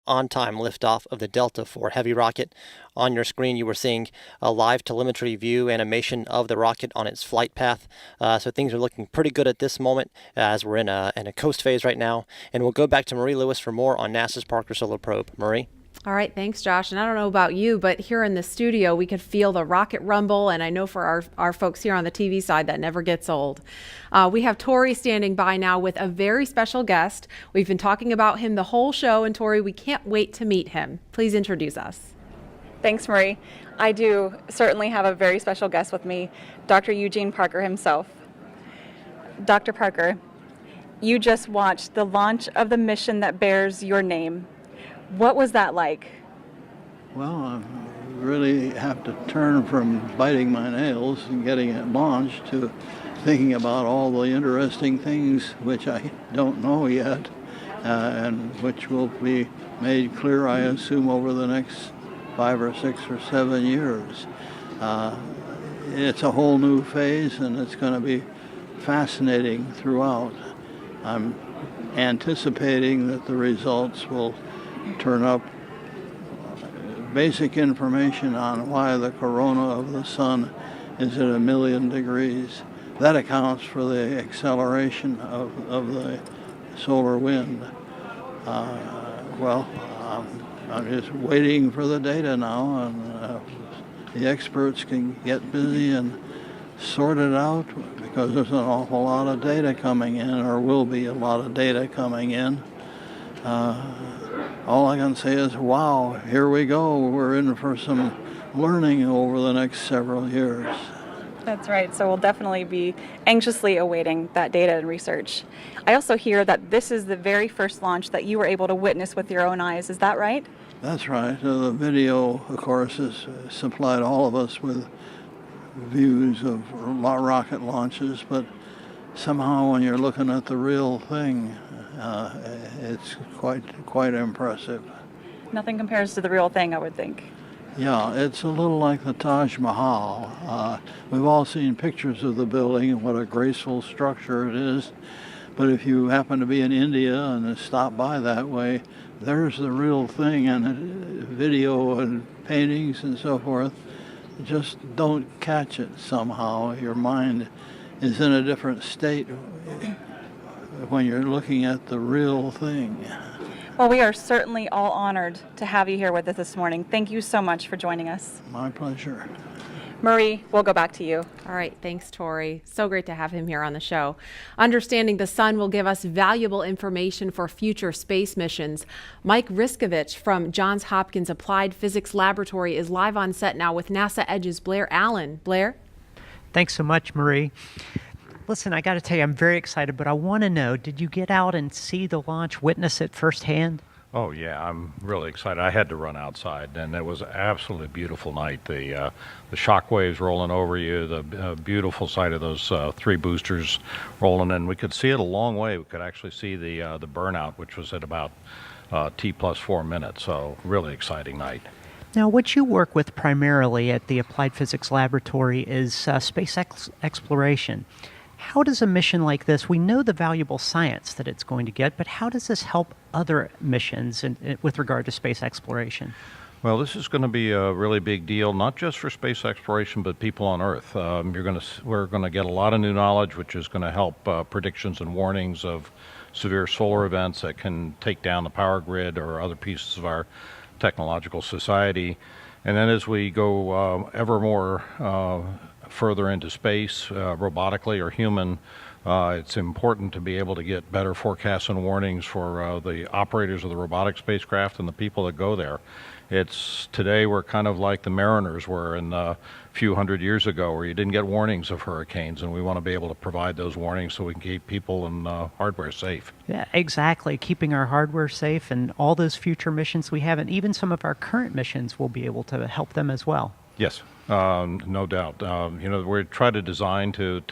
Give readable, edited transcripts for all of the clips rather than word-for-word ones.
on-time liftoff of the Delta IV Heavy rocket. On your screen, you were seeing a live telemetry view animation of the rocket on its flight path. So things are looking pretty good at this moment as we're in a coast phase right now. And we'll go back to Marie Lewis for more on NASA's Parker Solar Probe. Marie? All right, thanks, Josh. And I don't know about you, but here in the studio, we could feel the rocket rumble. And I know for our folks here on the TV side, that never gets old. We have Tori standing by now with a very special guest. We've been talking about him the whole show. And Tori, we can't wait to meet him. Please introduce us. Thanks, Marie. I do certainly have a very special guest with me, Dr. Eugene Parker himself. Dr. Parker, you just watched the launch of the mission that bears your name. What was that like? Well, I really have to turn from biting my nails and getting it launched to thinking about all the interesting things which I don't know yet and which will be made clear, I assume, over the next 5 or 6 or 7 years. It's a whole new phase, and it's going to be fascinating throughout. I'm anticipating that the results will turn up basic information on why the corona of the sun is at 1,000,000 degrees. That accounts for the acceleration of the solar wind. I'm just waiting for the data now, and the experts can get busy and sort it out because there's an awful lot of data coming in, or will be a lot of data coming in. All I can say is, wow, here we go. We're in for some learning over the next several years. That's right. So we'll definitely be anxiously awaiting that data and research. I also hear that this is the very first launch that you were able to witness with your own eyes. Is that right? That's right. The video, of course, has supplied all of us with views of rocket launches, but somehow when you're looking at the real thing, it's quite impressive. Nothing compares to the real thing, I would think. Yeah, it's a little like the Taj Mahal. We've all seen pictures of the building and what a graceful structure it is. But if you happen to be in India and stop by that way, there's the real thing, and video and paintings and so forth just don't catch it somehow. Your mind is in a different state when you're looking at the real thing. Well, we are certainly all honored to have you here with us this morning. Thank you so much for joining us. My pleasure. Marie, we'll go back to you. All right, thanks, Tori. So great to have him here on the show. Understanding the sun will give us valuable information for future space missions. Mike Riskovich from Johns Hopkins Applied Physics Laboratory is live on set now with NASA Edge's Blair Allen. Blair? Thanks so much, Marie. Listen, I got to tell you, I'm very excited, but I want to know, did you get out and see the launch, witness it firsthand? Oh, yeah, I'm really excited. I had to run outside, and it was an absolutely beautiful night. The shock waves rolling over you, the beautiful sight of those 3 boosters rolling in. We could see it a long way. We could actually see the burnout, which was at about T plus 4 minutes, so really exciting night. Now, what you work with primarily at the Applied Physics Laboratory is space exploration. How does a mission like this, we know the valuable science that it's going to get, but how does this help other missions with regard to space exploration? Well, this is going to be a really big deal, not just for space exploration, but people on Earth. We're going to get a lot of new knowledge, which is going to help predictions and warnings of severe solar events that can take down the power grid or other pieces of our technological society. And then as we go ever more further into space, robotically or human, it's important to be able to get better forecasts and warnings for the operators of the robotic spacecraft and the people that go there. Today we're kind of like the mariners were in a few hundred years ago, where you didn't get warnings of hurricanes, and we want to be able to provide those warnings so we can keep people and hardware safe. Yeah, exactly. Keeping our hardware safe, and all those future missions we have, and even some of our current missions will be able to help them as well. Yes. No doubt. We try to design to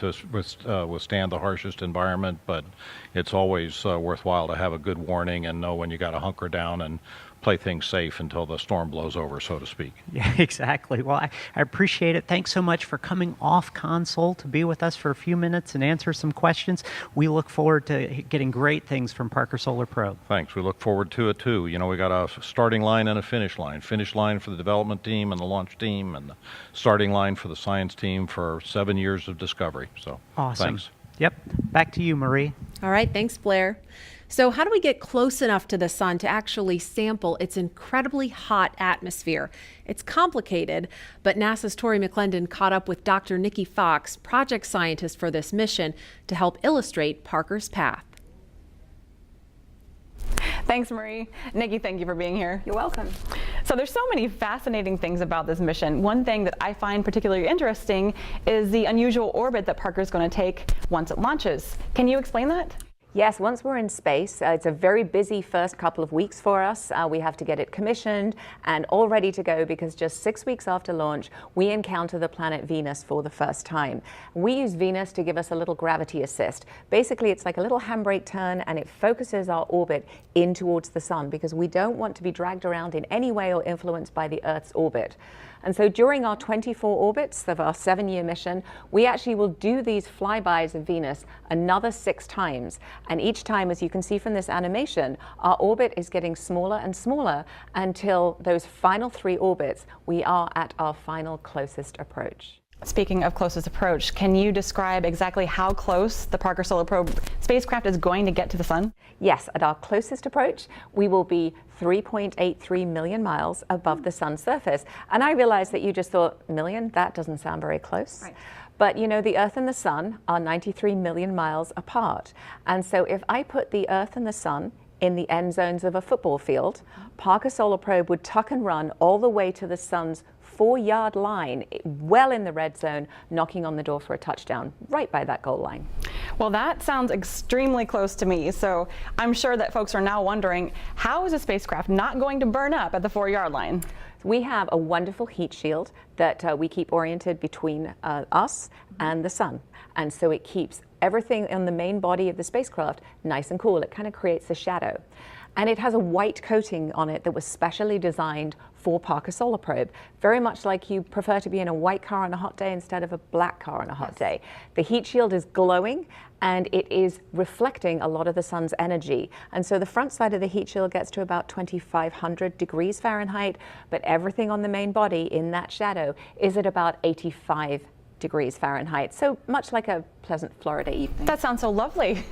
withstand the harshest environment, but it's always worthwhile to have a good warning and know when you got to hunker down and play things safe until the storm blows over, so to speak. Yeah, exactly. Well, I appreciate it. Thanks so much for coming off console to be with us for a few minutes and answer some questions. We look forward to getting great things from Parker Solar Probe. Thanks. We look forward to it too. We got a starting line and a finish line. Finish line for the development team and the launch team, and the starting line for the science team for 7 years of discovery. So, Awesome. Thanks. Yep. Back to you, Marie. All right, thanks, Blair. So how do we get close enough to the sun to actually sample its incredibly hot atmosphere? It's complicated, but NASA's Tori McClendon caught up with Dr. Nikki Fox, project scientist for this mission, to help illustrate Parker's path. Thanks, Marie. Nikki, thank you for being here. You're welcome. So there's so many fascinating things about this mission. One thing that I find particularly interesting is the unusual orbit that Parker's going to take once it launches. Can you explain that? Yes, once we're in space, it's a very busy first couple of weeks for us. We have to get it commissioned and all ready to go because just 6 weeks after launch, we encounter the planet Venus for the first time. We use Venus to give us a little gravity assist. Basically, it's like a little handbrake turn and it focuses our orbit in towards the sun because we don't want to be dragged around in any way or influenced by the Earth's orbit. And so during our 24 orbits of our 7-year mission, we actually will do these flybys of Venus another 6 times. And each time, as you can see from this animation, our orbit is getting smaller and smaller until those final 3 orbits, we are at our final closest approach. Speaking of closest approach, can you describe exactly how close the Parker Solar Probe spacecraft is going to get to the sun? Yes, at our closest approach, we will be 3.83 million miles above the sun's surface. And I realize that you just thought, million? That doesn't sound very close. Right. But the Earth and the sun are 93 million miles apart. And so if I put the Earth and the sun in the end zones of a football field, Parker Solar Probe would tuck and run all the way to the sun's 4-yard line, well in the red zone, knocking on the door for a touchdown, right by that goal line. Well, that sounds extremely close to me. So I'm sure that folks are now wondering, how is a spacecraft not going to burn up at the 4-yard line? We have a wonderful heat shield that we keep oriented between us and the sun. And so it keeps everything on the main body of the spacecraft nice and cool. It kind of creates a shadow. And it has a white coating on it that was specially designed for Parker Solar Probe, very much like you prefer to be in a white car on a hot day instead of a black car on a hot day. The heat shield is glowing and it is reflecting a lot of the sun's energy. And so the front side of the heat shield gets to about 2,500 degrees Fahrenheit, but everything on the main body in that shadow is at about 85 degrees Fahrenheit. So much like a pleasant Florida evening. That sounds so lovely.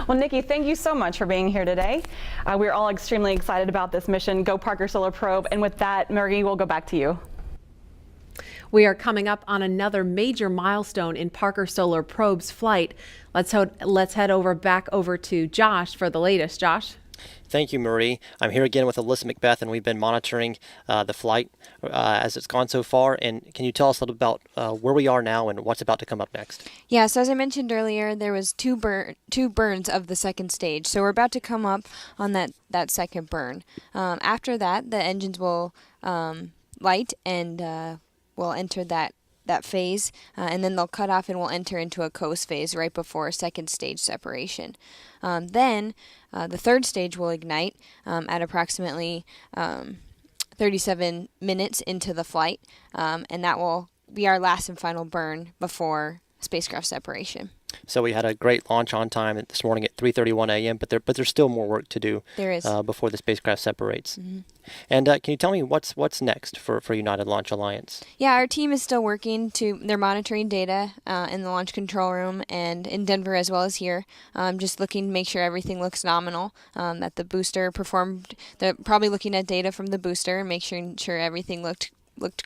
Well, Nikki, thank you so much for being here today. We're all extremely excited about this mission. Go Parker Solar Probe. And with that, Marie, we'll go back to you. We are coming up on another major milestone in Parker Solar Probe's flight. Let's head back over to Josh for the latest. Josh? Thank you, Marie. I'm here again with Alyssa Macbeth, and we've been monitoring the flight as it's gone so far. And can you tell us a little about where we are now and what's about to come up next? Yeah, so as I mentioned earlier, there was two burns of the second stage. So we're about to come up on that second burn. After that, the engines will light and we'll enter that phase, and then they'll cut off and we'll enter into a coast phase right before second stage separation. Then the third stage will ignite at approximately 37 minutes into the flight, and that will be our last and final burn before spacecraft separation. So we had a great launch on time this morning at 3:31 a.m., but there's still more work to do. There is. Before the spacecraft separates. Mm-hmm. And can you tell me what's next for United Launch Alliance? Yeah, our team is still working they're monitoring data in the launch control room and in Denver as well as here. Just looking to make sure everything looks nominal, that the booster performed. They're probably looking at data from the booster and make sure everything looked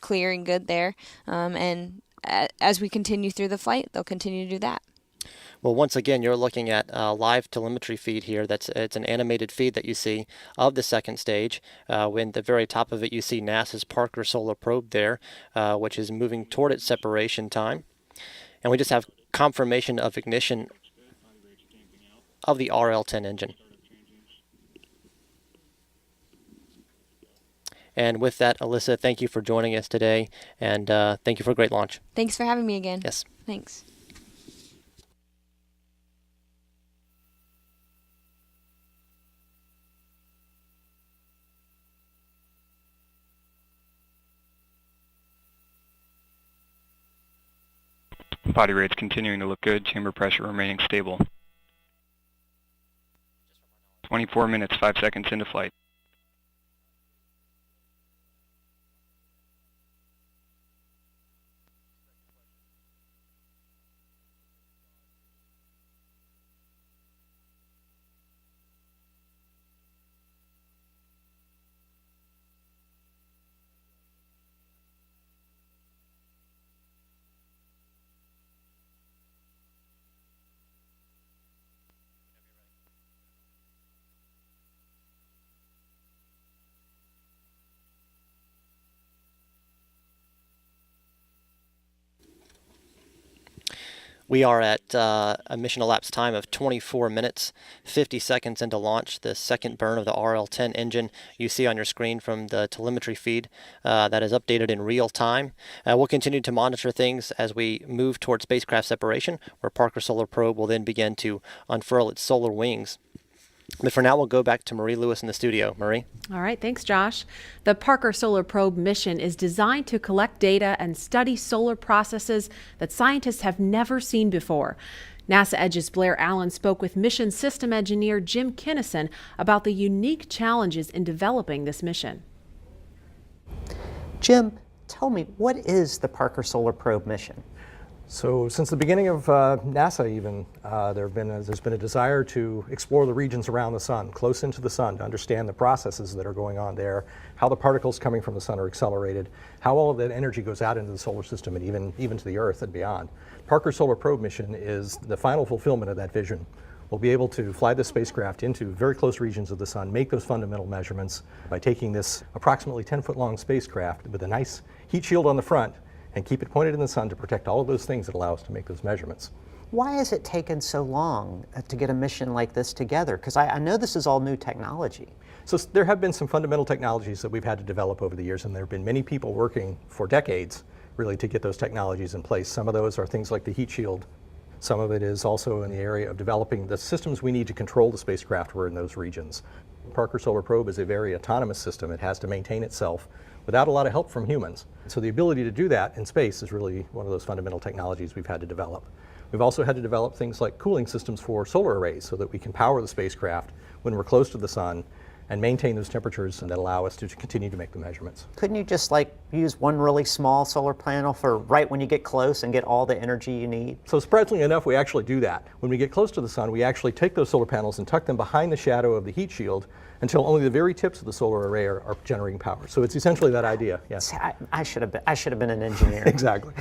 clear and good there. And as we continue through the flight, they'll continue to do that. Well, once again, you're looking at a live telemetry feed here. It's an animated feed that you see of the second stage. When the very top of it, you see NASA's Parker Solar Probe there, which is moving toward its separation time. And we just have confirmation of ignition of the RL-10 engine. And with that, Alyssa, thank you for joining us today, and thank you for a great launch. Thanks for having me again. Yes. Thanks. Body rates continuing to look good, chamber pressure remaining stable. 24 minutes, 5 seconds into flight. We are at a mission elapsed time of 24 minutes, 50 seconds into launch. The second burn of the RL-10 engine you see on your screen from the telemetry feed that is updated in real time. We'll continue to monitor things as we move toward spacecraft separation, where Parker Solar Probe will then begin to unfurl its solar wings. But for now, we'll go back to Marie Lewis in the studio. Marie? All right, thanks, Josh. The Parker Solar Probe mission is designed to collect data and study solar processes that scientists have never seen before. NASA Edge's Blair Allen spoke with mission system engineer Jim Kinnison about the unique challenges in developing this mission. Jim, tell me, what is the Parker Solar Probe mission? So since the beginning of NASA even, there's been a desire to explore the regions around the sun, close into the sun, to understand the processes that are going on there, how the particles coming from the sun are accelerated, how all of that energy goes out into the solar system and even to the Earth and beyond. Parker Solar Probe mission is the final fulfillment of that vision. We'll be able to fly this spacecraft into very close regions of the sun, make those fundamental measurements by taking this approximately 10-foot-long spacecraft with a nice heat shield on the front and keep it pointed in the sun to protect all of those things that allow us to make those measurements. Why has it taken so long to get a mission like this together? Because I know this is all new technology. So there have been some fundamental technologies that we've had to develop over the years, and there have been many people working for decades really to get those technologies in place. Some of those are things like the heat shield. Some of it is also in the area of developing the systems we need to control the spacecraft we're in those regions. Parker Solar Probe is a very autonomous system. It has to maintain itself without a lot of help from humans. So the ability to do that in space is really one of those fundamental technologies we've had to develop. We've also had to develop things like cooling systems for solar arrays so that we can power the spacecraft when we're close to the sun and maintain those temperatures that allow us to continue to make the measurements. Couldn't you just use one really small solar panel for right when you get close and get all the energy you need? So surprisingly enough, we actually do that. When we get close to the sun, we actually take those solar panels and tuck them behind the shadow of the heat shield until only the very tips of the solar array are generating power. So it's essentially that idea, yes. I should have been an engineer. Exactly.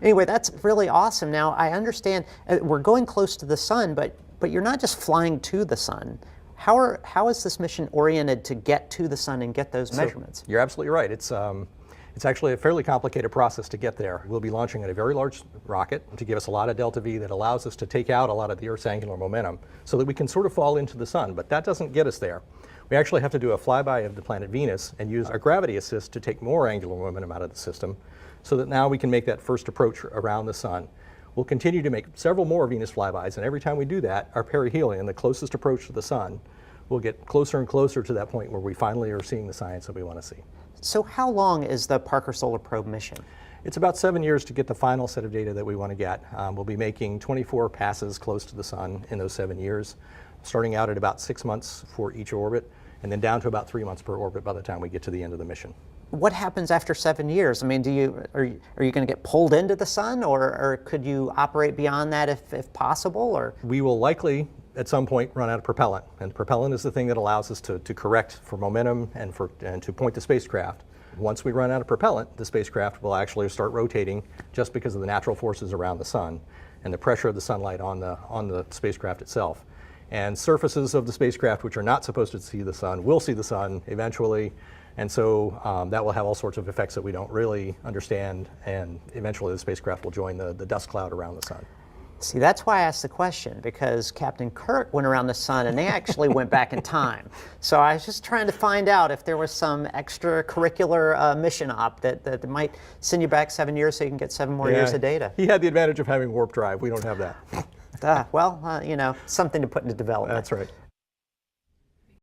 Anyway, that's really awesome. Now, I understand we're going close to the sun, but you're not just flying to the sun. How is this mission oriented to get to the sun and get those measurements? You're absolutely right. It's actually a fairly complicated process to get there. We'll be launching at a very large rocket to give us a lot of delta V that allows us to take out a lot of the Earth's angular momentum so that we can sort of fall into the sun, but that doesn't get us there. We actually have to do a flyby of the planet Venus and use our gravity assist to take more angular momentum out of the system so that now we can make that first approach around the sun. We'll continue to make several more Venus flybys, and every time we do that, our perihelion, the closest approach to the sun, will get closer and closer to that point where we finally are seeing the science that we want to see. So how long is the Parker Solar Probe mission? It's about 7 years to get the final set of data that we want to get. We'll be making 24 passes close to the sun in those 7 years, starting out at about 6 months for each orbit, and then down to about 3 months per orbit by the time we get to the end of the mission. What happens after 7 years? I mean, are you going to get pulled into the sun, or could you operate beyond that if possible? Or we will likely at some point run out of propellant, and propellant is the thing that allows us to correct for momentum and to point the spacecraft. Once we run out of propellant, the spacecraft will actually start rotating just because of the natural forces around the sun and the pressure of the sunlight on the spacecraft itself. And surfaces of the spacecraft which are not supposed to see the sun will see the sun eventually, and so that will have all sorts of effects that we don't really understand, and eventually the spacecraft will join the dust cloud around the sun. See, that's why I asked the question, because Captain Kirk went around the sun and they actually went back in time. So I was just trying to find out if there was some extracurricular mission op that might send you back 7 years so you can get 7 more years of data. He had the advantage of having warp drive. We don't have that. Well, you know, something to put into development. That's right.